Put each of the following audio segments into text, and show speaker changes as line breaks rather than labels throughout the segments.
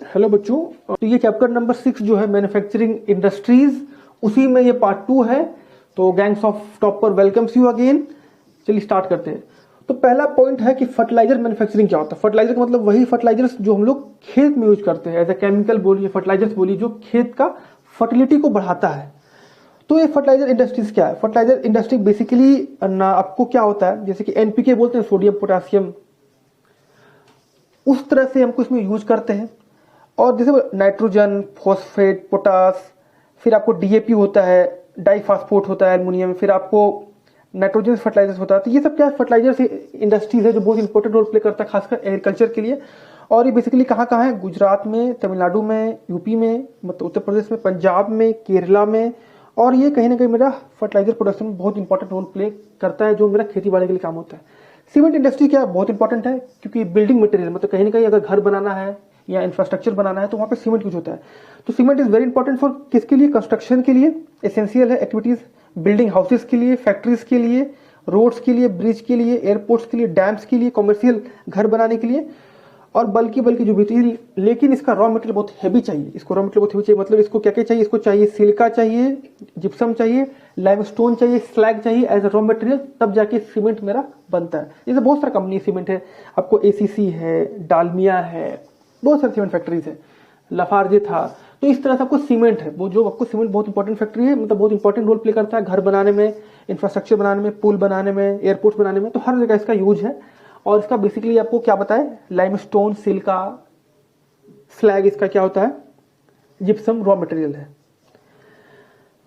Hello बच्चों, तो ये चैप्टर नंबर 6 जो है मैन्युफैक्चरिंग इंडस्ट्रीज, उसी में ये पार्ट 2 है। तो gangs of topper welcomes you again. चलिए स्टार्ट करते हैं। तो पहला पॉइंट है कि फर्टिलाइजर मैन्युफैक्चरिंग क्या होता है। फर्टिलाइजर का मतलब वही फर्टिलाइजर्स जो हम लोग खेत में यूज करते हैं, एज ए केमिकल बोलिए, फर्टिलाइजर्स बोलिए, जो खेत का फर्टिलिटी को बढ़ाता है। तो ये फर्टिलाइजर इंडस्ट्रीज क्या है? फर्टिलाइजर इंडस्ट्री बेसिकली आपको क्या होता है, जैसे कि एनपीके बोलते हैं, सोडियम पोटेशियम, उस तरह से हमको इसमें यूज करते हैं। और जैसे नाइट्रोजन, फॉस्फेट, पोटास, फिर आपको डीएपी होता है, डाइफास्फोट होता है, एल्युमिनियम, फिर आपको नाइट्रोजन फर्टिलाइजर्स होता है। तो ये सब क्या है? फर्टिलाइजर्स इंडस्ट्रीज है जो बहुत इंपॉर्टेंट रोल प्ले करता है, खासकर एग्रीकल्चर के लिए। और ये बेसिकली कहाँ कहाँ है? गुजरात में, तमिलनाडु में, यूपी में, मतलब उत्तर प्रदेश में, पंजाब में, केरला में। और ये कहीं ना कहीं मेरा फर्टिलाइजर प्रोडक्शन में बहुत इंपॉर्टेंट रोल प्ले करता है, जो मेरा खेती बाड़ी के लिए काम होता है। सीमेंट इंडस्ट्री क्या है? बहुत इंपॉर्टेंट है, क्योंकि बिल्डिंग मटेरियल, मतलब कहीं ना कहीं अगर घर बनाना है या इंफ्रास्ट्रक्चर बनाना है तो वहाँ पे सीमेंट यूज होता है। तो cement is very important for किसके लिए? कंस्ट्रक्शन के लिए एसेंशियल है एक्टिविटीज, बिल्डिंग हाउसेस के लिए, फैक्ट्रीज के लिए, रोड्स के लिए, ब्रिज के लिए, एयरपोर्ट्स के लिए, डैम्स के लिए, कॉमर्शियल घर बनाने के लिए, और बल्कि जो भी चीज। लेकिन इसका रॉ मटेरियल बहुत हैवी चाहिए। इसको रॉ मटेरियल बहुत हैवी चाहिए, मतलब इसको क्या क्या चाहिए? इसको चाहिए सिलिका चाहिए, जिप्सम चाहिए, लाइमस्टोन चाहिए, स्लैग चाहिए एज अ रॉ मटेरियल, तब जाके सीमेंट मेरा बनता है। जैसे बहुत सारा कंपनी सीमेंट है, आपको एसीसी है, डालमिया है, बहुत सारे सीमेंट फैक्ट्रीज है, लाफार्जे था। तो इस तरह से आपको सीमेंट है, वो जो आपको सीमेंट बहुत इंपॉर्टेंट फैक्ट्री है, मतलब बहुत इंपॉर्टेंट रोल प्ले करता है घर बनाने में, इंफ्रास्ट्रक्चर बनाने में, पुल बनाने में, एयरपोर्ट बनाने में। तो हर जगह इसका यूज है। और इसका बेसिकली आपको क्या बताए? लाइमस्टोन, सिलिका, स्लैग, इसका क्या होता है? जिप्सम रॉ मटेरियल है।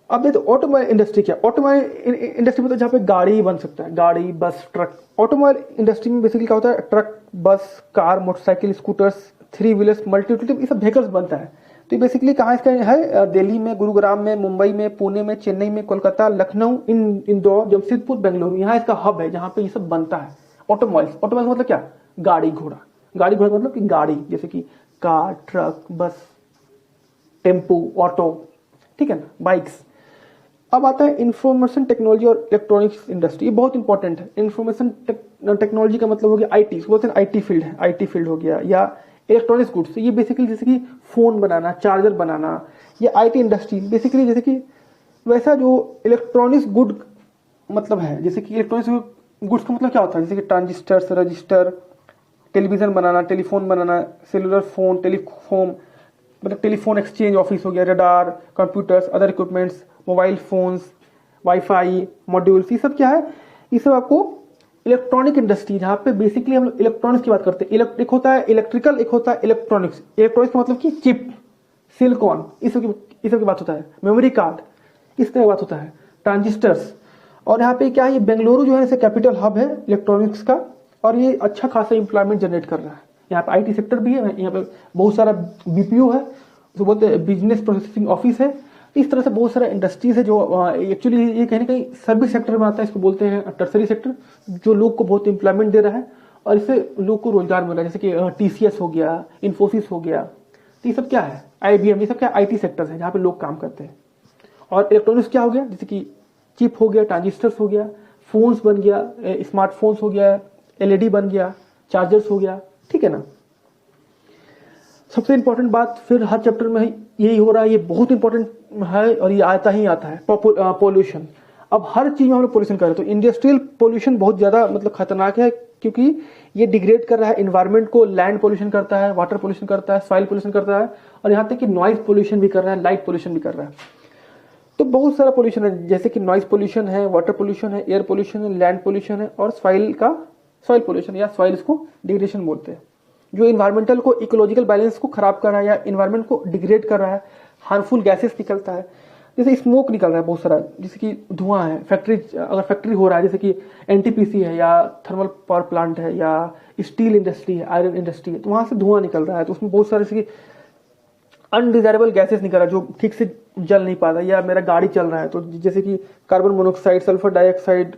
अब देखो ऑटोमोबाइल इंडस्ट्री क्या? ऑटोमोबाइल इंडस्ट्री मतलब जहाँ पे गाड़ी बन सकता है, गाड़ी, बस, ट्रक। ऑटोमोबाइल इंडस्ट्री में बेसिकली क्या होता है? ट्रक, बस, car, motorcycle, scooters, 3 wheelers, multi utility, ये सब व्हीकल्स बनता है। तो ये बेसिकली कहाँ इसका है? दिल्ली में, गुरुग्राम में, मुंबई में, पुणे में, चेन्नई में, कोलकाता, लखनऊ, इंदौर, जमशेदपुर, बेंगलुरु, यहाँ इसका हब है जहाँ पे ये सब बनता है। ऑटोमोबाइल्स, ऑटोमोबाइल्स मतलब क्या? गाड़ी घोड़ा। गाड़ी घोड़ा मतलब कि गाड़ी, जैसे कि कार, ट्रक, बस, टेम्पो, ऑटो, ठीक है ना, बाइक्स। अब आता है इंफॉर्मेशन टेक्नोलॉजी और इलेक्ट्रॉनिक्स इंडस्ट्री। ये बहुत इंपॉर्टेंट है। इंफॉर्मेशन टेक्नोलॉजी का मतलब हो गया आईटी, इसको बोलते हैं आईटी फील्ड है, आईटी फील्ड हो गया, या इलेक्ट्रॉनिक्स गुड्स। ये बेसिकली जैसे कि फोन बनाना, चार्जर बनाना, ये आईटी इंडस्ट्री बेसिकली। जैसे कि वैसा जो इलेक्ट्रॉनिक्स गुड मतलब है, जैसे कि इलेक्ट्रॉनिक्स गुड्स का मतलब क्या होता है? जैसे कि ट्रांजिस्टर, रजिस्टर, टेलीविजन बनाना, टेलीफोन बनाना, सेलुलर फोन, टेलीफोन, मतलब टेलीफोन एक्सचेंज ऑफिस हो गया, radar, computers, other equipments, mobile phones, wifi, modules, ये सब क्या है? ये सब आपको इलेक्ट्रॉनिक इंडस्ट्री, जहाँ पे बेसिकली हम लोग इलेक्ट्रॉनिक्स की बात करते हैं। एक होता है इलेक्ट्रिकल, एक होता है इलेक्ट्रॉनिक्स। इलेक्ट्रॉनिक्स का मतलब कि चिप, सिलिकॉन, इस सब की बात होता है, मेमोरी कार्ड, इस तरह की बात होता है, ट्रांजिस्टर्स। और यहाँ पे क्या है? ये बेंगलुरु जो है इसे कैपिटल हब है इलेक्ट्रॉनिक्स का, और ये अच्छा खासा एम्प्लॉयमेंट जनरेट कर रहा है। यहाँ पे आईटी सेक्टर भी है, यहाँ पे बहुत सारा बीपीओ है, उसको बोलते हैं बिजनेस प्रोसेसिंग ऑफिस है। इस तरह से बहुत सारा इंडस्ट्रीज है जो एक्चुअली ये कहीं ना कहीं सर्विस सेक्टर में आता है। इसको बोलते हैं टर्सरी सेक्टर, जो लोग को बहुत एम्प्लॉयमेंट दे रहा है और इससे लोग को रोजगार मिल रहा है। जैसे कि टीसीएस हो गया, इन्फोसिस हो गया, तो ये सब क्या है? आईबीएम, ये सब क्या आईटी सेक्टर्स है जहाँ पे लोग काम करते हैं। और इलेक्ट्रॉनिक्स क्या हो गया? जैसे कि चिप हो गया, ट्रांजिस्टर्स हो गया, फोन्स बन गया, स्मार्टफोन्स हो गया, एलईडी बन गया, चार्जर्स हो गया, ठीक है ना। सबसे इंपॉर्टेंट बात फिर हर चैप्टर में यही हो रहा है, ये बहुत इंपॉर्टेंट है और ये आता ही आता है, पोल्यूशन। अब हर चीज में हम लोग पोल्यूशन कर रहे हैं। तो इंडस्ट्रियल पोल्यूशन बहुत ज्यादा मतलब खतरनाक है, क्योंकि ये डिग्रेड कर रहा है इन्वायरमेंट को। लैंड पोल्यूशन करता है, वाटर पोल्यूशन करता है, सॉइल पोल्यूशन करता है, और यहाँ तक कि नॉइज पोल्यूशन भी कर रहा है, लाइट पोल्यूशन भी कर रहा है। तो बहुत सारा पोल्यूशन है, जैसे कि नॉइज पोल्यूशन है, वाटर पोल्यूशन है, एयर पोल्यूशन है, लैंड पोल्यूशन है, और सॉइल पोल्यूशन, या सॉइल को डिग्रेडेशन बोलते हैं, जो इन्वायरमेंटल को, इकोलॉजिकल बैलेंस को खराब कर रहा है या इन्वायरमेंट को डिग्रेड कर रहा है। हार्मफुल गैसेस निकलता है, जैसे स्मोक निकल रहा है बहुत सारा, जैसे कि धुआं है, अगर फैक्ट्री हो रहा है, जैसे कि एनटीपीसी है, या थर्मल पावर प्लांट है, या स्टील इंडस्ट्री है, आयरन इंडस्ट्री है, तो वहां से धुआं निकल रहा है। तो उसमें बहुत सारे जैसे कि अनडिजायरेबल गैसेस निकल रहा है जो ठीक से जल नहीं पाता। या मेरा गाड़ी चल रहा है तो जैसे कि carbon monoxide, sulphur dioxide,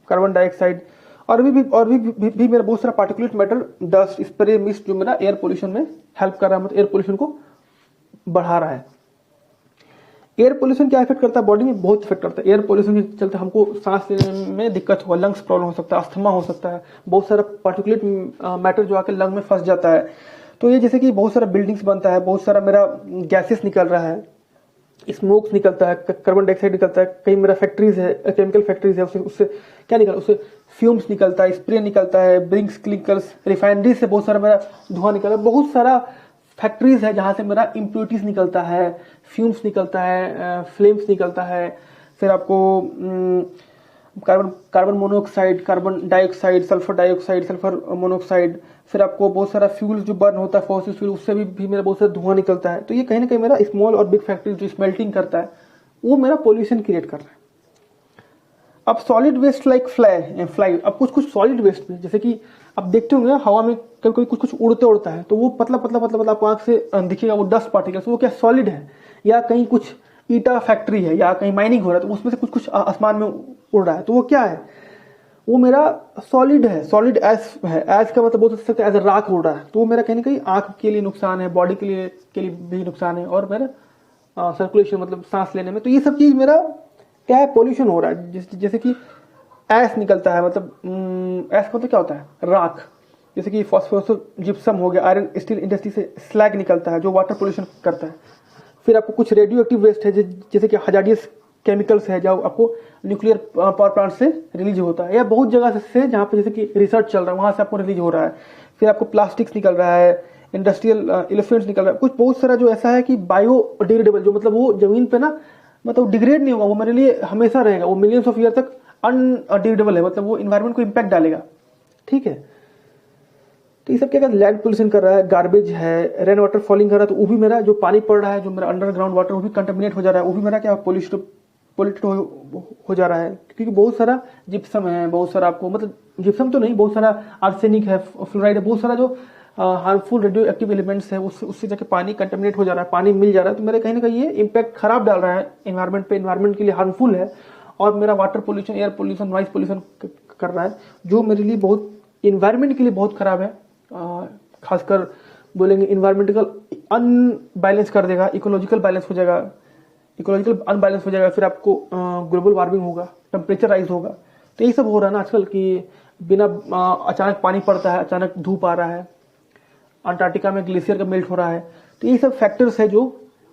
carbon dioxide, और भी मेरा बहुत सारा particulate matter, dust, spray, mist, जो मेरा एयर पोल्यूशन में हेल्प कर रहा है, मतलब एयर पोल्यूशन को बढ़ा रहा है। एयर पोल्यूशन क्या इफेक्ट करता है बॉडी में? बहुत इफेक्ट करता है। एयर पोल्यूशन के चलते हमको सांस लेने में दिक्कत होगा, लंग्स प्रॉब्लम हो सकता है, अस्थमा हो सकता है, बहुत सारा पार्टिकुलेट मैटर जो आकर लंग में फंस जाता है। तो ये जैसे कि बहुत सारा बिल्डिंग्स बनता है, बहुत सारा मेरा गैसेस निकल रहा है, स्मोक्स निकलता है, कार्बन डाइऑक्साइड निकलता है, कहीं मेरा फैक्ट्रीज है, केमिकल फैक्ट्रीज है, उससे क्या निकलता है, उससे फ्यूम्स निकलता है, स्प्रे निकलता है, ब्रिंक्स क्लिकर्स, रिफाइनरी से बहुत सारा मेरा धुआं निकलता है, बहुत सारा फैक्ट्रीज है जहां से मेरा इम्प्योरिटीज निकलता है, फ्यूम्स निकलता है, फ्लेम्स निकलता है, फिर आपको carbon monoxide, carbon dioxide, sulphur monoxide, फिर आपको बहुत सारा फ्यूल जो बर्न होता है फॉसिल फ्यूल, उससे भी मेरा बहुत सारा धुआं निकलता है। तो ये कहीं ना कहीं मेरा स्मॉल और बिग फैक्ट्री जो स्मेल्टिंग करता है वो मेरा पोल्यूशन क्रिएट कर रहा है। अब सॉलिड वेस्ट लाइक फ्लाई, अब कुछ सॉलिड वेस्ट में जैसे कि आप देखते होंगे हवा में कभी कुछ उड़ता है, तो वो पतला आपको आंख से दिखेगा, वो डस्ट पार्टिकल्स, वो क्या सॉलिड है। या कहीं कुछ ईटा फैक्ट्री है या कहीं माइनिंग हो रहा है, तो उसमें से कुछ आसमान में उड़ रहा है, तो वो क्या है, वो मेरा सॉलिड है, सॉलिड एस है। एस का मतलब बोल सकते हैं एज राख उड़ रहा है, तो वो मेरा कहीं ना कहीं आंख के लिए नुकसान है, बॉडी के लिए भी नुकसान है, और मेरा सर्कुलेशन मतलब सांस लेने में। तो ये सब चीज मेरा क्या है, पोल्यूशन हो रहा है। जैसे कि एस निकलता है, मतलब एस का मतलब क्या होता है, राख। जैसे कि फॉस्फोरस जिप्सम हो गया, आयरन स्टील इंडस्ट्री से स्लैग निकलता है जो वाटर पोल्यूशन करता है। फिर आपको कुछ रेडियो एक्टिव वेस्ट है जैसे कि हजार्डियस केमिकल्स है जो आपको न्यूक्लियर पावर प्लांट से रिलीज होता है, या बहुत जगह से जहाँ पे जैसे कि रिसर्च चल रहा है वहां से आपको रिलीज हो रहा है। फिर आपको प्लास्टिक्स निकल रहा है, इंडस्ट्रियल एलिफेंट्स निकल रहा है, कुछ बहुत सारा जो ऐसा है कि बायोडिग्रेडेबल, जो मतलब वो जमीन पे ना मतलब डिग्रेड नहीं होगा, वो मेरे लिए हमेशा रहेगा, वो मिलियंस ऑफ ईयर तक अनडिग्रेडेबल है, मतलब वो इन्वायरमेंट को इम्पैक्ट डालेगा। ठीक है, तो ये सब क्या लैंड पोल्यूशन कर रहा है, गार्बेज है, रेन वाटर फॉलिंग कर रहा है, तो वो भी मेरा जो पानी पड़ रहा है, जो मेरा अंडरग्राउंड वाटर वो भी कंटेमिनेट हो जा रहा है, वो भी मेरा क्या पोल्यूटेड हो जा रहा है। क्योंकि बहुत सारा जिप्सम है, बहुत सारा आपको मतलब जिप्सम तो नहीं, बहुत सारा आर्सेनिक है, फ्लोराइड है, बहुत सारा जो हार्मफुल रेडियो एक्टिव एलिमेंट्स है, उससे जाके पानी कंटेमिनेट हो जा रहा है, पानी मिल जा रहा है। तो मेरे कहीं ना कहीं ये इम्पैक्ट खराब डाल रहा है इन्वायरमेंट पे, इन्वायरमेंट के लिए हार्मफुल है, और मेरा water pollution, air pollution, noise pollution कर रहा है, जो मेरे लिए बहुत इन्वायरमेंट के लिए बहुत खराब है। खासकर बोलेंगे इन्वायरमेंटल अनबैलेंस कर देगा, इकोलॉजिकल बैलेंस हो जाएगा, इकोलॉजिकल अनबैलेंस हो जाएगा, फिर आपको ग्लोबल वार्मिंग होगा, टेम्परेचर राइज होगा। तो यही सब हो रहा है ना आजकल कि बिना अचानक पानी पड़ता है, अचानक धूप आ रहा है, अंटार्कटिका में ग्लेशियर का मेल्ट हो रहा है। तो यही सब फैक्टर्स है जो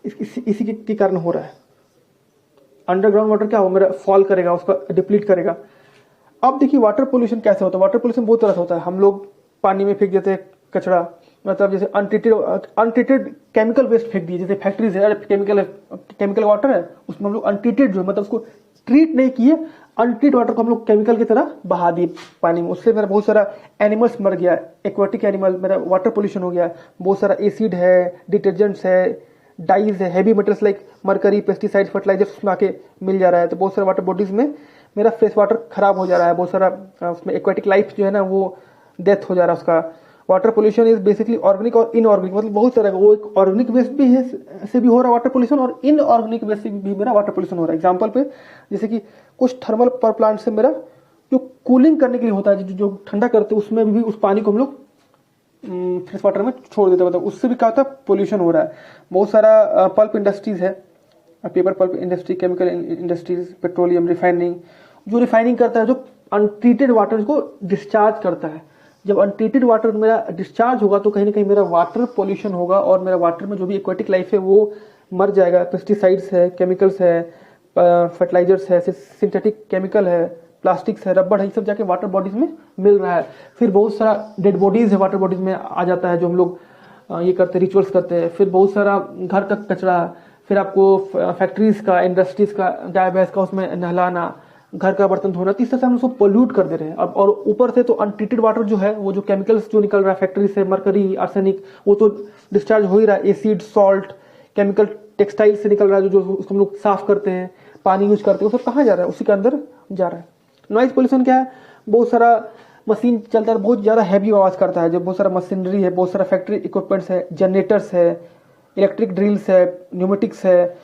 इसी के कारण हो रहा है। अंडरग्राउंड वाटर क्या हो मेरा फॉल करेगा, उसका डिप्लीट करेगा। अब देखिए वाटर पोल्यूशन कैसे होता है। वाटर पोल्यूशन बहुत तरह से होता है। हम लोग पानी में फेंक देते हैं कचरा, मतलब जैसे अनट्रीटेड केमिकल वेस्ट फेंक दिए, जैसे फैक्ट्रीज है, केमिकल वाटर है, उसमें हम लोग अनट्रीटेड जो मतलब उसको ट्रीट नहीं किए, अनट्रीट वाटर को हम लोग केमिकल की तरह बहा दिए पानी में, उससे मेरा बहुत सारा एनिमल्स मर गया, एक्वाटिक एनिमल, मेरा वाटर पोल्यूशन हो गया। बहुत सारा एसिड है, डिटर्जेंट्स है, डाइज है, heavy metals like mercury, pesticide, fertilisers उसमें आके मिल जा रहा है। तो बहुत सारे वाटर बॉडीज में मेरा फ्रेश वाटर खराब हो जा रहा है, बहुत सारा उसमें एक्वाटिक लाइफ जो है ना वो डेथ हो जा रहा है उसका। Water pollution is basically organic और इनऑर्गेनिक, मतलब बहुत तरह का, वो एक ऑर्गेनिक वेस्ट भी है से भी हो रहा है वाटर पोल्यूशन, और इनऑर्गेनिक वेस्ट से भी मेरा वाटर पोल्यूशन हो रहा है। एग्जांपल पे जैसे कि कुछ थर्मल पावर प्लांट से मेरा जो कूलिंग करने के लिए होता है, जो ठंडा करते हैं, उसमें भी उस पानी को हम लोग फ्रेश वाटर में छोड़ देते हैं, मतलब उससे भी क्या होता है, पोल्यूशन हो रहा है। बहुत सारा पल्प इंडस्ट्रीज है, paper pulp industry, chemical industries, petroleum refining, जो रिफाइनिंग करता है, जो अनट्रीटेड वाटर को डिस्चार्ज करता है। जब अनट्रीटेड वाटर मेरा डिस्चार्ज होगा तो कहीं ना कहीं मेरा वाटर पोल्यूशन होगा, और मेरा वाटर में जो भी एक्वाटिक लाइफ है वो मर जाएगा। पेस्टिसाइड्स है, केमिकल्स है, फर्टिलाइजर्स है, सिंथेटिक केमिकल है, प्लास्टिक्स है, रबड़ है, ये सब जाके वाटर बॉडीज में मिल रहा है। फिर बहुत सारा डेड बॉडीज है वाटर बॉडीज में आ जाता है, जो हम लोग ये करते हैं, रिचुअल्स करते हैं। फिर बहुत सारा घर का कचरा, फिर आपको फैक्ट्रीज का, इंडस्ट्रीज का, गाय भैंस का उसमें नहलाना, घर का बर्तन धोना, तो इस तरह से हम उसको पोल्यूट कर दे रहे हैं। अब और ऊपर से तो अनट्रीटेड वाटर जो है, वो जो केमिकल्स जो निकल रहा है फैक्ट्री से, मरकरी, आर्सेनिक, वो तो डिस्चार्ज हो ही रहा है। एसिड, सॉल्ट, केमिकल टेक्सटाइल से निकल रहा है, जो उसको हम लोग साफ करते हैं, पानी यूज करते हैं, वो सब कहाँ जा रहा है, उसी के अंदर जा रहा है। नॉइज पोल्यूशन क्या है, बहुत सारा मशीन चलता है, बहुत ज्यादा हैवी आवाज करता है, जो बहुत सारा मशीनरी है, बहुत सारा फैक्ट्री इक्विपमेंट्स है, जनरेटर्स है, इलेक्ट्रिक ड्रिल्स है, न्यूमेटिक्स है,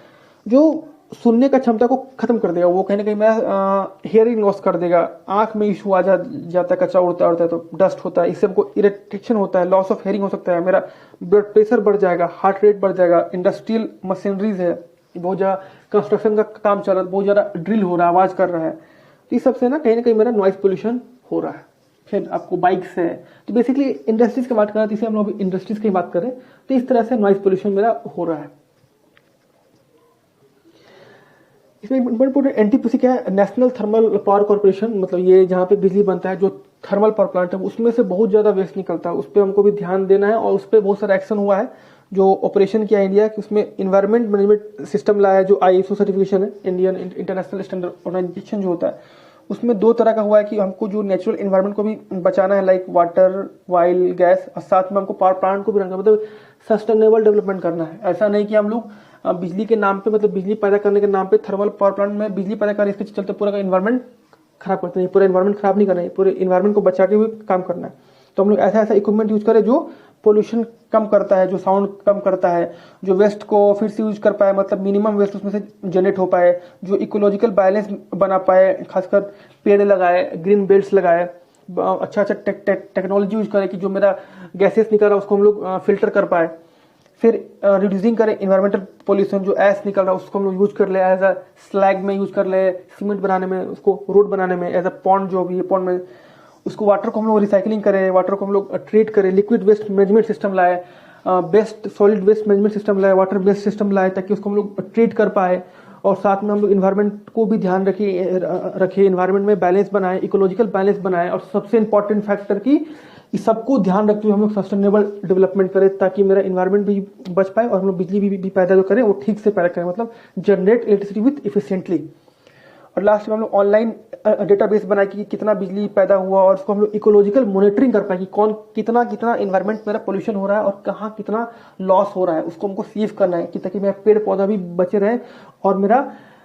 जो सुनने का क्षमता को खत्म कर देगा। वो कहीं ना कहीं मेरा हियरिंग लॉस कर देगा, आंख में इशू आ जाता है, कचरा उड़ता है तो डस्ट होता है, इससे हमको इरिटेशन होता है, लॉस ऑफ हियरिंग हो सकता है, मेरा ब्लड प्रेशर बढ़ जाएगा, हार्ट रेट बढ़ जाएगा। इंडस्ट्रियल मशीनरीज है, बहुत ज्यादा कंस्ट्रक्शन का काम चल रहा है, बहुत ज्यादा ड्रिल हो रहा है, आवाज कर रहा है, तो इस सबसे ना कहीं मेरा नॉइज पोल्यूशन हो रहा है। फिर आपको बाइक्स है। तो बेसिकली इंडस्ट्रीज की बात कर रहे थे, इसे हम लोग इंडस्ट्रीज की बात करें तो इस तरह से नॉइज पोल्यूशन मेरा हो रहा है। इसमें इम्पोर्टेंट एनटीपीसी क्या है, नेशनल थर्मल पावर कॉर्पोरेशन, मतलब ये जहाँ पे बिजली बनता है, जो थर्मल पावर प्लांट है उसमें से बहुत ज़्यादा वेस्ट निकलता है, उस पर हमको भी ध्यान देना है। और उस पर बहुत सारा एक्शन हुआ है, जो ऑपरेशन किया इंडिया कि उसमें इन्वायरमेंट मैनेजमेंट सिस्टम लाया है, जो आईएसओ सर्टिफिकेशन है, इंडियन इंटरनेशनल स्टैंडर्ड ऑर्गेनाइजेशन जो होता है, उसमें 2 तरह का हुआ है कि हमको जो नेचुरल इन्वायरमेंट को भी बचाना है, लाइक वाटर, ऑयल, गैस, और साथ में हमको पावर प्लांट को भी रखना है, मतलब सस्टेनेबल डेवलपमेंट करना है। ऐसा नहीं कि हम लोग बिजली के नाम पे, मतलब बिजली पैदा करने के नाम पे थर्मल पावर प्लांट में बिजली पैदा करें, इसके चलते पूरा का इन्वायरमेंट खराब करते हैं। पूरा इन्वायरमेंट खराब नहीं करना है, पूरे इन्वायरमेंट को बचा के हुए काम करना है। तो हम लोग ऐसा ऐसा इक्विपमेंट यूज करें जो पोल्यूशन कम करता है, जो साउंड कम करता है, जो वेस्ट को फिर से यूज कर पाए, मतलब मिनिमम वेस्ट उसमें से जनरेट हो पाए, जो इकोलॉजिकल बैलेंस बना पाए, खासकर पेड़ लगाए, ग्रीन बेल्ट्स लगाए, अच्छा अच्छा टेक्नोलॉजी यूज करें कि जो मेरा गैसेस निकल रहा है उसको हम लोग फिल्टर कर पाए। फिर रिड्यूसिंग करें इन्वायरमेंटल पोल्यूशन, जो एस निकल रहा है उसको हम लोग यूज कर ले, एज अ स्लैग में यूज कर ले, सीमेंट बनाने में, उसको रोड बनाने में, एज अ पॉन्ड जो भी है पॉन्ड में, उसको वाटर को हम लोग रिसाइकलिंग करें, वाटर को हम लोग ट्रीट करें, लिक्विड वेस्ट मैनेजमेंट सिस्टम लाए, waste solid waste management system लाए, वाटर बेस्ड सिस्टम लाए, ताकि उसको हम लोग ट्रीट कर पाए। और साथ में हम लोग इन्वायरमेंट को भी ध्यान रखिए, इन्वायरमेंट में बैलेंस बनाए, इकोलॉजिकल बैलेंस बनाए। और सबसे इंपॉर्टेंट फैक्टर की इस सबको ध्यान रखते हुए हम लोग सस्टेनेबल डेवलपमेंट करें, ताकि मेरा इन्वायरमेंट भी बच पाए और हम लोग बिजली भी पैदा जो करें वो ठीक से पैदा करें, मतलब जनरेट इलेक्ट्रिसिटी विथ इफिशिएंटली। और लास्ट में हम लोग ऑनलाइन डेटाबेस बनाए कि कितना बिजली पैदा हुआ, और उसको हम लोग इकोलॉजिकल मॉनिटरिंग कर पाए कि कौन कितना कितना इन्वायरमेंट मेरा पोल्यूशन हो रहा है और कहाँ कितना लॉस हो रहा है, उसको हमको सेव करना है कि ताकि मेरा पेड़ पौधा भी बचे रहे और मेरा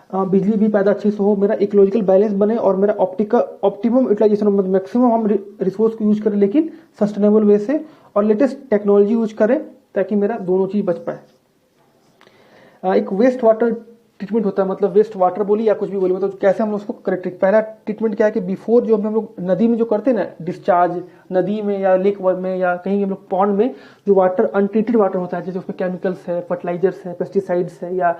बिजली भी पैदा अच्छे से हो, मेरा इकोलॉजिकल बैलेंस बने और मेरा ऑप्टिमम यूटिलाइजेशन, मैक्सिमम हम रिसोर्स को यूज करें लेकिन सस्टेनेबल वे से, और लेटेस्ट टेक्नोलॉजी यूज करें ताकि मेरा दोनों चीज बच पाए। एक वेस्ट वाटर ट्रीटमेंट होता है, मतलब वेस्ट वाटर बोली या कुछ भी बोली, मतलब कैसे हम लोग उसको करेक्ट। पहला ट्रीटमेंट क्या है कि बिफोर जो हम लोग नदी में जो करते हैं ना डिस्चार्ज, नदी में या लेक में या कहीं हम लोग पॉन्ड में, जो वाटर अनट्रीटेड वाटर होता है, जैसे उसमें केमिकल्स है, फर्टिलाइजर्स है, पेस्टिसाइड्स है, या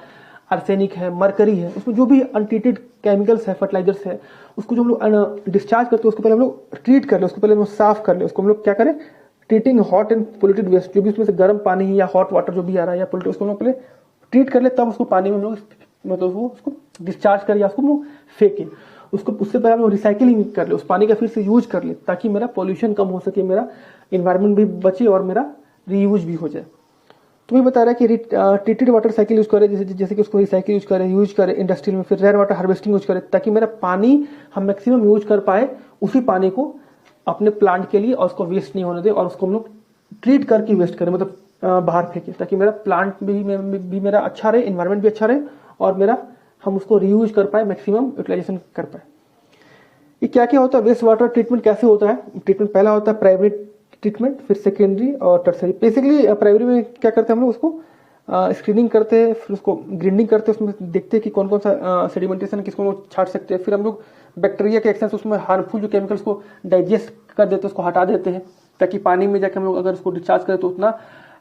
आर्सेनिक है, मरकरी है, उसमें जो भी अनट्रीटेड केमिकल्स है, फर्टिलाइजर्स है, उसको जो हम लोग डिस्चार्ज करते हैं उसको पहले हम लोग ट्रीट कर ले, उसको पहले हम लोग साफ कर ले। उसको हम लोग क्या करें, treating hot and polluted waste, जो भी उसमें से गर्म पानी या हॉट वाटर जो भी आ रहा है या पोल्यूटेड, उसको हम लोग पहले ट्रीट कर ले, तब उसको पानी में हम लोग मतलब उसको डिस्चार्ज कर या उसको हम लोग फेंके। उसको उससे पहले हम लोग रिसाइकलिंग कर ले, उस पानी का फिर से यूज कर ले, ताकि मेरा पोल्यूशन कम हो सके, मेरा इन्वायरमेंट भी बचे और मेरा रीयूज भी हो जाए। तो मैं बता रहा है कि ट्रीटेड वाटर साइकिल यूज करें, जैसे कि उसको रिसाइकिल यूज करें इंडस्ट्रियल में, फिर रेयर वाटर हार्वेस्टिंग यूज करें, ताकि मेरा पानी हम मैक्सिमम यूज कर पाए, उसी पानी को अपने प्लांट के लिए, और उसको वेस्ट नहीं होने दें, और उसको हम लोग ट्रीट करके वेस्ट करें, मतलब बाहर फेंके, ताकि मेरा प्लांट भी मेरा अच्छा रहे, इन्वायरमेंट भी अच्छा रहे, और मेरा हम उसको रीयूज कर पाए, मैक्सिमम यूटिलाइजेशन कर पाए। ये क्या क्या होता है, वेस्ट वाटर ट्रीटमेंट कैसे होता है। ट्रीटमेंट पहला होता है प्राइमरी ट्रीटमेंट, फिर सेकेंडरी और टर्सरी। बेसिकली प्राइमरी में क्या करते हैं हम लोग, उसको स्क्रीनिंग करते हैं, फिर उसको ग्रीनिंग करते हैं, उसमें देखते हैं कि कौन कौन सा सेडिमेंटेशन किसको लोग छाट सकते हैं। फिर हम लोग बैक्टीरिया के एक्शन से उसमें हार्मफुल जो केमिकल्स को डाइजेस्ट कर देते हैं, उसको हटा देते हैं, ताकि पानी में जाकर हम लोग अगर उसको डिस्चार्ज करें तो उतना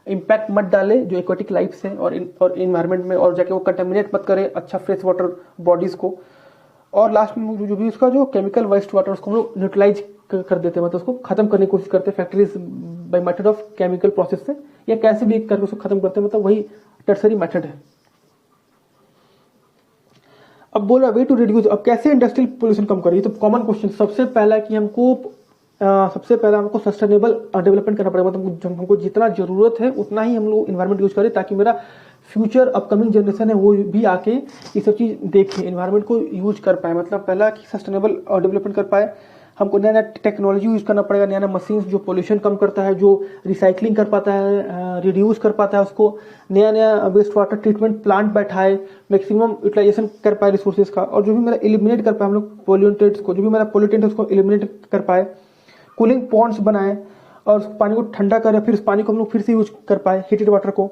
इम्पैक्ट मत डाले जो एक्वाटिक लाइफ है और इन्वायरमेंट में, और जाके वो कंटेमिनेट मत करे अच्छा फ्रेश वाटर बॉडीज को। और लास्ट में जो भी उसका जो केमिकल वेस्ट वाटर उसको हम लोग न्यूट्रलाइज कर देते हैं, मतलब उसको खत्म करने की कोशिश करते हैं factories by method of chemical process से, या कैसे भी करके उसको खत्म करते हैं, मतलब वही टर्सरी मेथड है। अब बोल रहा वे टू रिड्यूस, अब कैसे इंडस्ट्रियल पोल्यूशन कम करें, तो कॉमन क्वेश्चन। सबसे पहला कि हमको सस्टेनेबल डेवलपमेंट करना पड़ेगा, मतलब हमको जितना जरूरत है उतना ही हम लोग इन्वायरमेंट यूज करें, ताकि मेरा फ्यूचर अपकमिंग जनरेशन है वो भी आके ये सब चीज देखे, इन्वायरमेंट को यूज कर पाए। मतलब पहला कि सस्टेनेबल डेवलपमेंट कर पाए, हमको नया नया टेक्नोलॉजी यूज करना पड़ेगा, नया नया मशीन जो पोल्यूशन कम करता है, जो रिसाइकलिंग कर पाता है, रिड्यूस कर पाता है, उसको नया नया वेस्ट वाटर ट्रीटमेंट प्लांट बैठाए, मैक्सिमम यूटिलाइजेशन कर पाए रिसोर्सेज का, और जो भी मेरा एलिमिनेट कर पाए हम लोग पोल्यूटेंट्स को, जो भी मेरा पोल्यूटेंट है उसको एलिमिनेट कर पाए, कूलिंग पॉन्ड्स बनाए और उस पानी को ठंडा करें, फिर उस पानी को हम लोग फिर से यूज कर पाए, हीटेड वाटर को,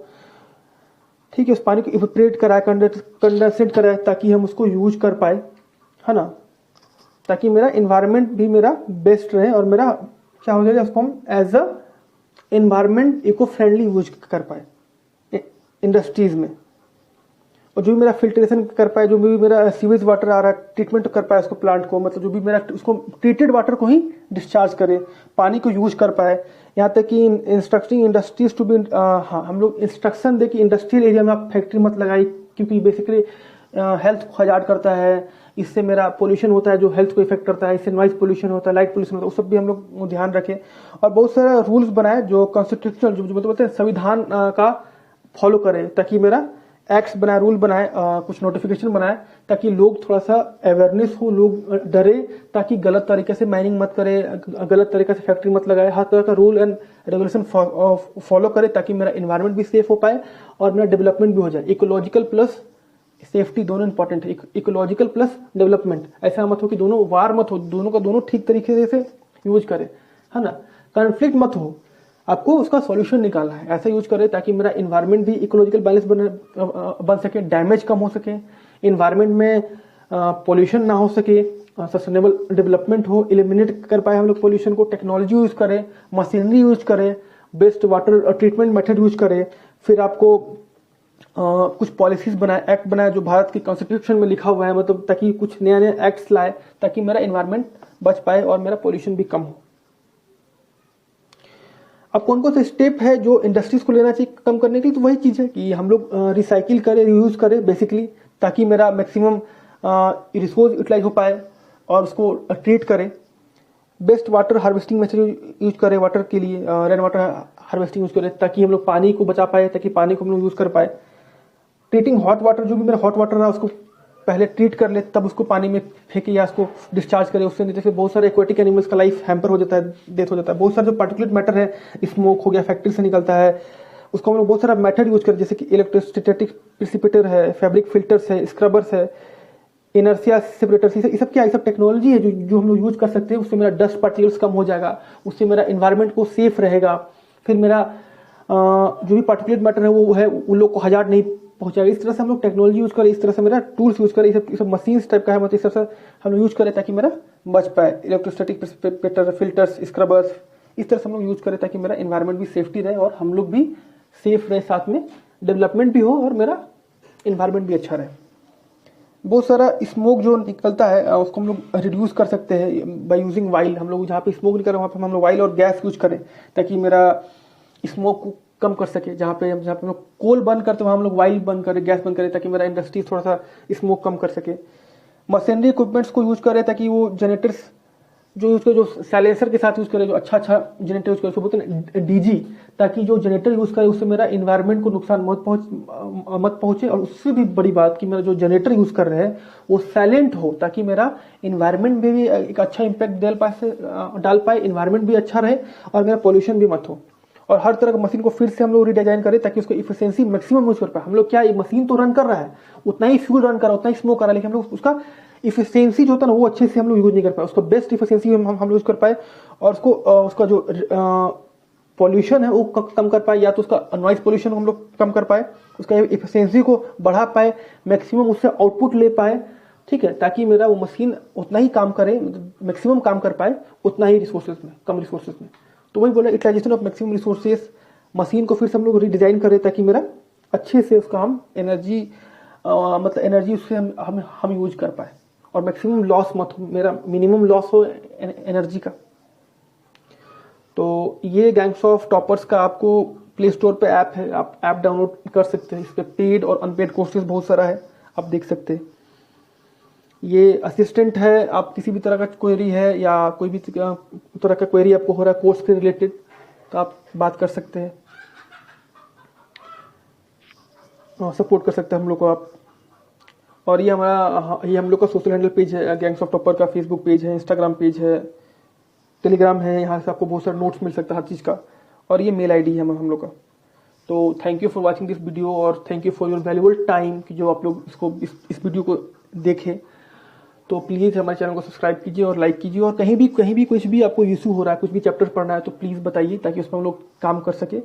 ठीक है, उस पानी को इवेपोरेट कराए, कंडेंसेट कराए, ताकि हम उसको यूज कर पाए, है ना, ताकि मेरा इन्वायरमेंट भी मेरा बेस्ट रहे और मेरा क्या हो जाए, उसको हम as a environment eco friendly use कर पाए इंडस्ट्रीज में। और जो भी मेरा फिल्ट्रेशन कर पाए, जो भी मेरा सीवेज वाटर आ रहा है ट्रीटमेंट कर पाए उसको प्लांट को, मतलब जो भी मेरा उसको ट्रीटेड वाटर को ही डिस्चार्ज करे, पानी को यूज कर पाए। यहाँ तक कि इंस्ट्रक्टिंग इंडस्ट्रीज टू बी, हाँ हम लोग इंस्ट्रक्शन दे कि इंडस्ट्रियल एरिया में आप फैक्ट्री मत लगाई, क्योंकि बेसिकली हेल्थ को हजार्ड करता है, इससे मेरा पोल्यूशन होता है जो हेल्थ को इफेक्ट करता है, इससे नॉइज पोल्यूशन होता है, लाइट पोल्यूशन होता है, उस सब भी हम लोग ध्यान रखें। और बहुत सारा रूल्स बनाए जो कॉन्स्टिट्यूशनल जो बोलते हैं संविधान का फॉलो करें, ताकि मेरा एक्ट्स बनाए, रूल बनाए, कुछ नोटिफिकेशन बनाए, ताकि लोग थोड़ा सा अवेयरनेस हो, लोग डरे, ताकि गलत तरीके से माइनिंग मत करे, गलत तरीके से फैक्ट्री मत लगाए, हर तरह का रूल एंड रेगुलेशन फॉलो करे, ताकि मेरा इन्वायरमेंट भी सेफ हो पाए और मेरा डेवलपमेंट भी हो जाए। इकोलॉजिकल प्लस सेफ्टी दोनों इंपॉर्टेंट है, इकोलॉजिकल प्लस डेवलपमेंट। ऐसा मत हो कि दोनों वार मत हो, दोनों का दोनों ठीक तरीके से यूज करे, है ना, कॉन्फ्लिक्ट मत हो, आपको उसका सॉल्यूशन निकालना है, ऐसा यूज करें ताकि मेरा इन्वायरमेंट भी इकोलॉजिकल बैलेंस बन सके, डैमेज कम हो सके, इन्वायरमेंट में पोल्यूशन ना हो सके, सस्टेनेबल डेवलपमेंट हो, एलिमिनेट कर पाए हम लोग पोल्यूशन को, टेक्नोलॉजी यूज करें, मशीनरी यूज करें, best water treatment method use करें। फिर आपको कुछ पॉलिसीज बनाए, एक्ट बनाए जो भारत के कॉन्स्टिट्यूशन में लिखा हुआ है, मतलब ताकि कुछ नया नया एक्ट्स लाए ताकि मेरा इन्वायरमेंट बच पाए और मेरा पोल्यूशन भी कम हो। अब कौन कौन से स्टेप है जो इंडस्ट्रीज को लेना चाहिए कम करने के लिए, तो वही चीज है कि हम लोग रिसाइकिल करें, रीयूज करें बेसिकली, ताकि मेरा मैक्सिमम रिसोर्स यूटिलाइज हो पाए और उसको ट्रीट करें। Best water harvesting method use करें वाटर के लिए, रेन वाटर हार्वेस्टिंग यूज करें ताकि हम लोग पानी को बचा पाए, ताकि पानी को हम लोग यूज कर पाए। ट्रीटिंग हॉट वाटर, जो भी मेरा हॉट वाटर रहा उसको पहले ट्रीट कर ले, तब उसको पानी में फेंके या उसको डिस्चार्ज करे, उससे जैसे बहुत सारे एक्वेटिक एनिमल्स का लाइफ हैम्पर हो जाता है, डेथ हो जाता है। बहुत सारे जो पार्टिकुलेट मैटर है, स्मोक हो गया, फैक्ट्री से निकलता है, उसको हम लोग बहुत सारा मेथड यूज करें, जैसे कि इलेक्ट्रोस्टैटिक प्रिसिपिटेटर है, फैब्रिक फिल्टर्स है, स्क्रबर्स है, इनर्सिया सेपरेटर्स, ये सब क्या, ये सब टेक्नोलॉजी है जो हम लोग यूज कर सकते हैं। उससे मेरा डस्ट पार्टिकल्स कम हो जाएगा, उससे मेरा इन्वायरमेंट को सेफ रहेगा। फिर मेरा जो भी पार्टिकुलेट मैटर है वो है उन लोग को हजार्ड नहीं पहुंचाएगा। इस तरह से हम लोग टेक्नोलॉजी यूज करें, इस तरह से मेरा टूल्स यूज करें, ये सब मशीन्स टाइप का है, मतलब इस तरह से हम लोग यूज करें ताकि मेरा बच पाए। इलेक्ट्रोस्टैटिक प्रिसिपिटेटर, फिल्टर्स, स्क्रबर्स, इस तरह से हम लोग यूज करें ताकि मेरा इन्वायरमेंट भी सेफ्टी रहे और हम लोग भी सेफ रहे, साथ में डेवलपमेंट भी हो और मेरा इन्वायरमेंट भी अच्छा रहे। बहुत सारा स्मोक जो निकलता है उसको हम लोग रिड्यूस कर सकते हैं बाय यूजिंग वाइल। हम लोग जहाँ पे स्मोक निकल रहा है वहाँ पे हम लोग वाइल और गैस यूज करें ताकि मेरा स्मोक को कम कर सके। जहाँ पे हम लोग कोल बंद करते वहाँ हम लोग वाइल बंद करें, गैस बंद करें ताकि मेरा इंडस्ट्री थोड़ा सा स्मोक कम कर सके। मशीनरी इक्विपमेंट्स को यूज करें ताकि वो जनरेटर्स जो यूज करें, जो साइलेंसर के साथ यूज करें, जो अच्छा जनरेटर यूज करें, उसको बोलते हैं डीजी, ताकि जो जनरेटर यूज करे उससे मेरा इन्वायरमेंट को नुकसान मत पहुंचे। और उससे भी बड़ी बात कि मेरा जो जनरेटर यूज कर रहे हैं वो साइलेंट हो ताकि मेरा इन्वायरमेंट में भी एक अच्छा इंपैक्ट डाल पाए, इन्वायरमेंट भी अच्छा रहे और मेरा पोल्यूशन भी मत हो। और हर तरह का मशीन को फिर से हम लोग रिडिजाइन करें ताकि उसको इफिशिएंसी मैक्सिमम यूज कर पाए। हम लोग क्या, ये मशीन तो रन कर रहा है, उतना ही फ्यूल रन कर रहा है, उतना ही स्मोक कर रहा है, लेकिन हम लोग उसका इफिशिएंसी जो होता है ना वो अच्छे से हम लोग यूज नहीं कर पाए, उसको बेस्ट इफिशिएंसी हम यूज कर पाए और उसका जो पॉल्यूशन है वो कम कर पाए, या तो उसका नॉइज पॉल्यूशन हम लोग कम कर पाए, उसका इफिशिएंसी को बढ़ा पाए, मैक्सिमम उससे आउटपुट ले पाए, ठीक है, ताकि मेरा वो मशीन उतना ही काम करे, मैक्सिमम काम कर पाए उतना ही रिसोर्सेज में, कम रिसोर्सेज में। तो वही बोला, utilisation of maximum resources. Machine को फिर से हम लोग रिडिजाइन करें ताकि मेरा अच्छे से उसका हम एनर्जी मतलब एनर्जी उससे हम यूज कर पाए और मैक्सिमम लॉस मत हो, मेरा मिनिमम लॉस हो एनर्जी का। तो ये गैंग्स ऑफ टॉपर्स का आपको प्ले स्टोर पे ऐप है, आप ऐप डाउनलोड कर सकते हैं। इस पे पेड और अनपेड कोर्सेज बहुत सारा है, आप देख सकते हैं। ये असिस्टेंट है, आप किसी भी तरह का क्वेरी है या कोई भी तरह का क्वेरी आपको हो रहा है कोर्स के रिलेटेड तो आप बात कर सकते हैं, सपोर्ट कर सकते हैं हम लोग को आप। और ये हम लोग का सोशल हैंडल पेज है, गैंग्स ऑफ टॉपर का फेसबुक पेज है, इंस्टाग्राम पेज है, टेलीग्राम है, यहाँ से आपको बहुत सारे नोट्स मिल सकता है हर चीज़ का। और ये मेल आईडी है हम लोग का। तो thank you for watching this video और thank you for your valuable time कि जो आप लोग इस वीडियो को देखें। तो प्लीज़ हमारे चैनल को सब्सक्राइब कीजिए और लाइक कीजिए। और कहीं भी कुछ भी आपको इशू हो रहा है, कुछ भी चैप्टर पढ़ना है तो प्लीज़ बताइए ताकि उसमें हम लोग काम कर सके।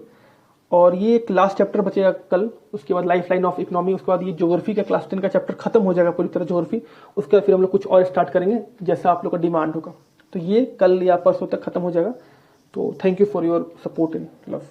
और ये एक लास्ट चैप्टर बचेगा कल, उसके बाद लाइफ लाइन ऑफ इकोनॉमी, उसके बाद ये ज्योग्राफी का क्लास 10 का चैप्टर खत्म हो जाएगा पूरी तरह ज्योग्राफी। उसके बाद फिर हम लोग कुछ और स्टार्ट करेंगे जैसा आप लोग का डिमांड होगा। तो ये कल या परसों तक खत्म हो जाएगा। तो thank you for your support and love.